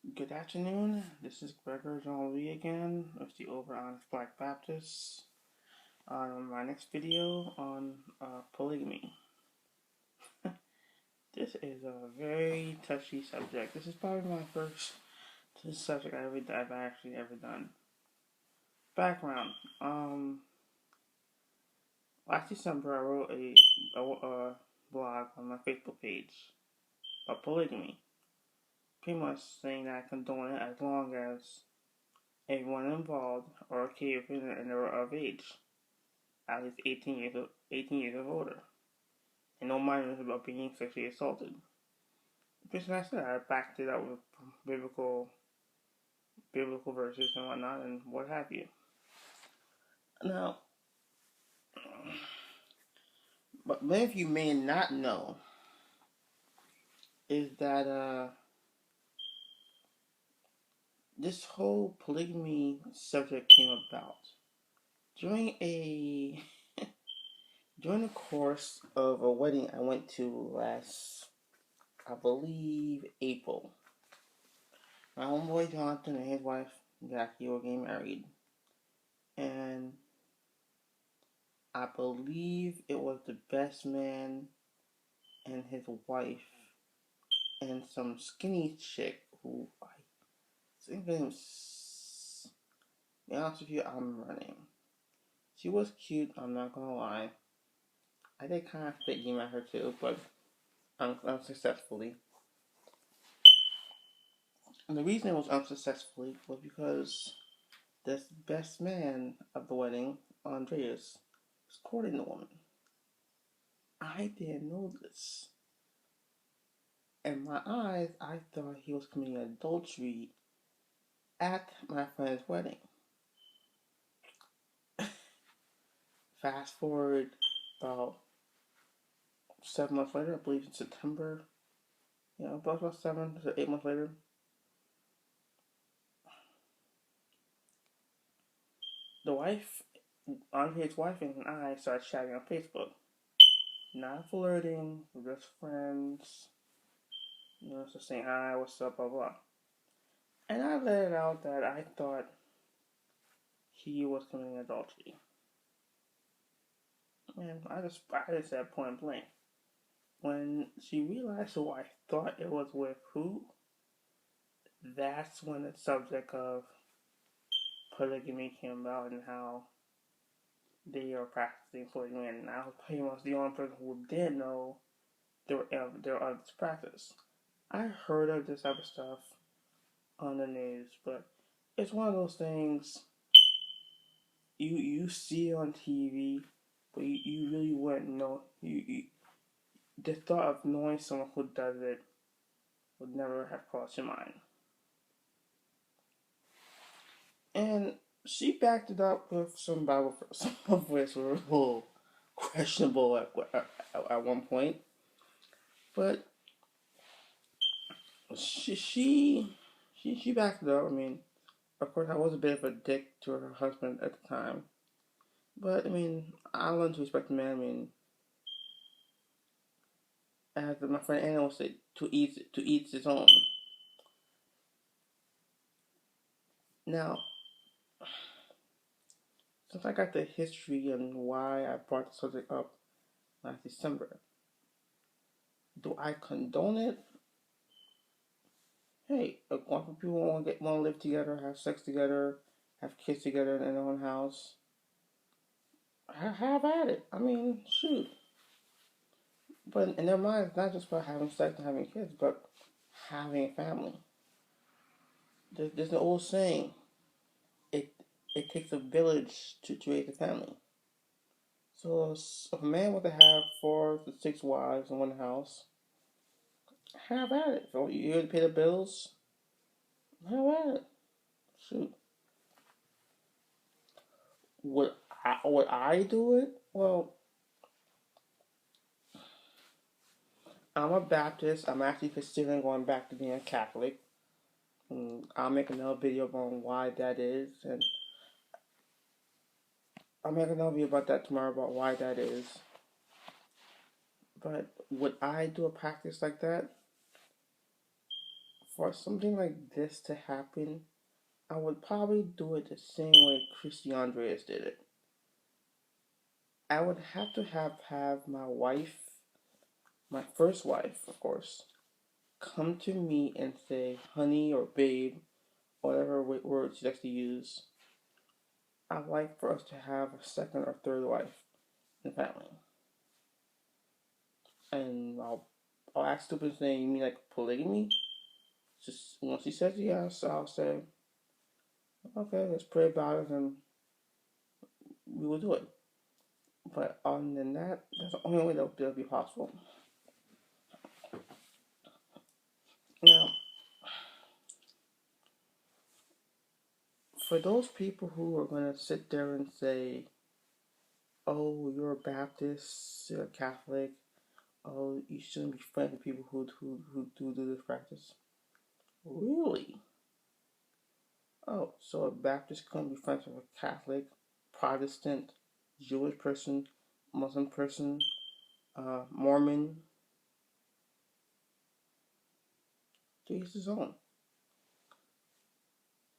Good afternoon. This is Gregor John Lee again with the Over Honest Black Baptist on my next video on polygamy. This is a very touchy subject. This is probably my first subject I've actually ever done. Background. Last December I wrote a blog on my Facebook page about polygamy. Pretty much saying that I condone it as long as everyone involved are okay with it and they're of age. At least 18 years of older, and no minors about being sexually assaulted. Just like I said, I backed it up with biblical verses and whatnot, and what have you. Now, but many of you may not know is that this whole polygamy subject came about during a during the course of a wedding I went to last, I believe, April. My homeboy Jonathan and his wife Jackie were getting married, and I believe it was the best man and his wife and some skinny chick who I think her name's, to be honest with you, I remember her name. She was cute, I'm not gonna lie. I did kind of spit game at her too, but unsuccessfully. And the reason it was unsuccessfully was because this best man of the wedding, Andreas, was courting the woman. I didn't know this. In my eyes, I thought he was committing adultery at my friend's wedding. Fast forward about 7 months later, I believe in September, about 7 to 8 months later, the wife, Andre's wife and I started chatting on Facebook. Not flirting, we're just friends, just saying hi, what's up, blah, blah. And I let it out that I thought he was committing adultery. And I just said point blank. When she realized who I thought it was with who, that's when the subject of polygamy came about and how they are practicing polygamy. And I was pretty much the only person who did know there are this practice. I heard of this type of stuff on the news, but it's one of those things you see on TV, but you really wouldn't know. The thought of knowing someone who does it would never have crossed your mind. And she backed it up with some Bible verses, some of which were a little questionable at one point. But she backed it up. I mean, of course, I was a bit of a dick to her husband at the time. But, I mean, I learned to respect the man. I mean, as my friend Anna would say, to each his own. Now, since I got the history and why I brought the subject up last December, do I condone it? Hey, a lot of people want to live together, have sex together, have kids together in their own house. Have at it. I mean, shoot. But in their mind, it's not just about having sex and having kids, but having a family. There's an old saying: it takes a village to raise a family. So if a man wants to have 4 to 6 wives in one house, have at it. If you're here to pay the bills, have at it. Shoot. Would I do it? Well, I'm a Baptist. I'm actually considering going back to being a Catholic. I'll make another video on why that is, and I'll make another video about that tomorrow about why that is. But would I do a practice like that for something like this to happen, I would probably do it the same way Christy Andreas did it. I would have to have my wife, my first wife, of course, come to me and say, honey or babe, whatever word she likes to use, I'd like for us to have a second or third wife in the family. And I'll ask stupid thing, you mean like polygamy? Just once she says yes, I'll say, okay, let's pray about it and we will do it. But other than that, that's the only way that'll be possible. Now, for those people who are going to sit there and say, oh, you're a Baptist, you're a Catholic, oh, you shouldn't be friends with people who do this practice. Really? Oh, so a Baptist can't be friends with a Catholic, Protestant, Jewish person, Muslim person, Mormon? To each his own.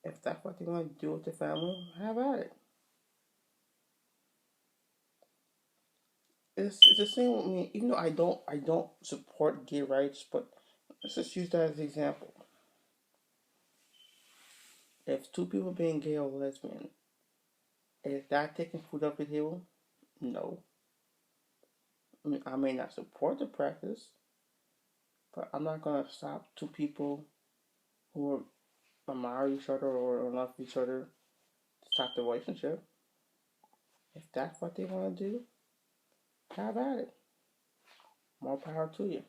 If that's what they want to do with the family, have at it. It's the same with me. Even though I don't support gay rights, but let's just use that as an example. If two people being gay or lesbian, is that taking food off the table? No. I may not support the practice, but I'm not gonna stop two people who admire each other or love each other to stop the relationship. If that's what they want to do, have at it. More power to you.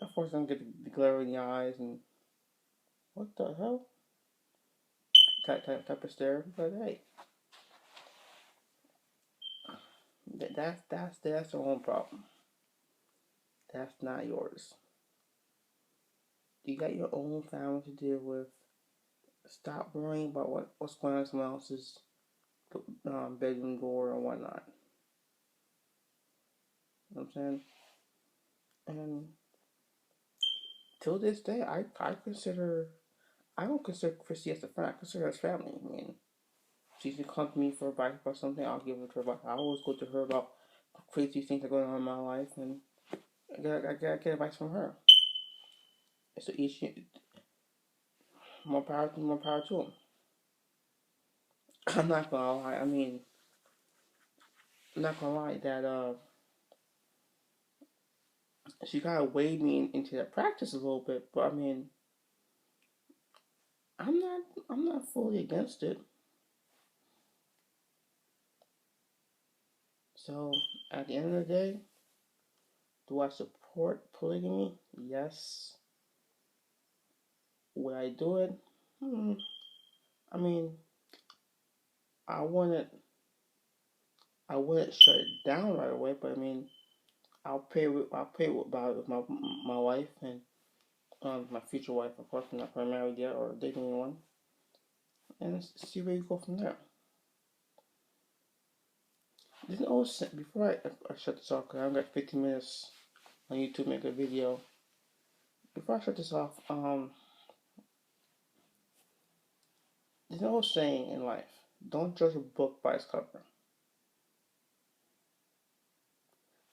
Of course, I'm gonna get the glare in the eyes and what the hell type of stare. But hey, that's their own problem. That's not yours. You got your own family to deal with. Stop worrying about what's going on in someone else's bedroom door and whatnot. You know what I'm saying? And till this day, I don't consider Christy as a friend. I consider her as family. I mean, she can come to me for advice about something. I'll give it to her advice. I always go to her about crazy things that are going on in my life, and I get advice from her. So each more power to them. I'm not gonna lie. I mean, I'm not gonna lie that she kind of weighed me into that practice a little bit, but I mean, I'm not I'm not fully against it. So at the end of the day, do I support polygamy? Yes. Would I do it? I mean, I wouldn't I wouldn't shut it down right away, but I mean, I'll pray about it with my wife and my future wife, of course. I'm not married yet or dating anyone, and see where you go from there. There's no sense before I shut this off because I've got 15 minutes on YouTube make a video. Before I shut this off, there's no saying in life: don't judge a book by its cover.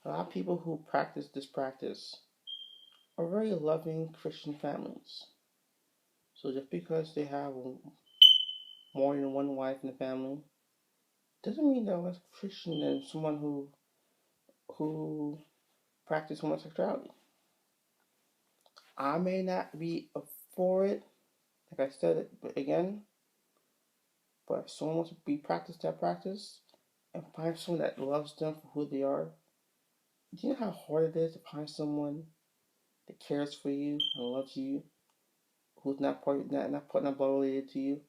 A lot of people who practice this practice are very loving Christian families. So just because they have more than one wife in the family doesn't mean they're less Christian than someone who practices homosexuality. I may not be for it, like I said it but again, but if someone wants to practice that practice and find someone that loves them for who they are, do you know how hard it is to find someone that cares for you and loves you, who's not putting up related to you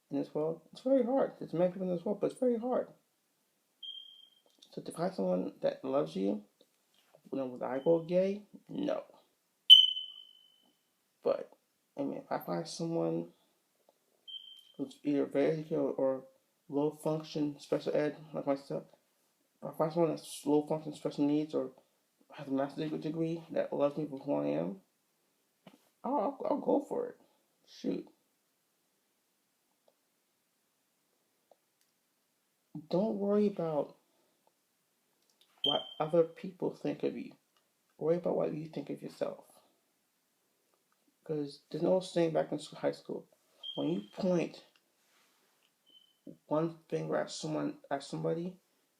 in this world? It's very hard. There's many people in this world, but it's very hard. So to find someone that loves you, would I go gay? No. But I mean, if I find someone who's either very educated or low function special ed like myself, if I find someone that's low function special needs or has a master's degree that loves me for who I am, I'll go for it. Shoot. Don't worry about what other people think of you. Worry about what you think of yourself. Because there's no saying back in high school. When you point one finger at somebody,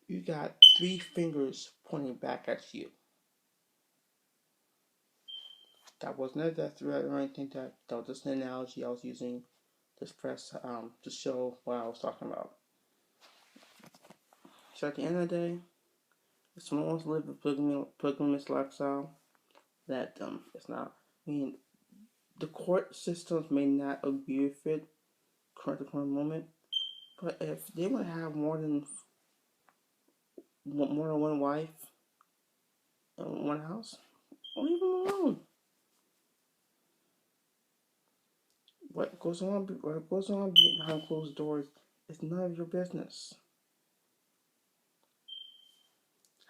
you got three fingers pointing back at you. That was not that threat or anything. That was just an analogy I was using to express to show what I was talking about. So at the end of the day, if someone wants to live a polygamous lifestyle, let them. It's not. I mean, the court systems may not agree with it current moment, but if they want to have more than one wife in one house, leave them alone. What goes on behind closed doors is none of your business.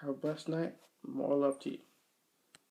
Have a blessed night. More love to you.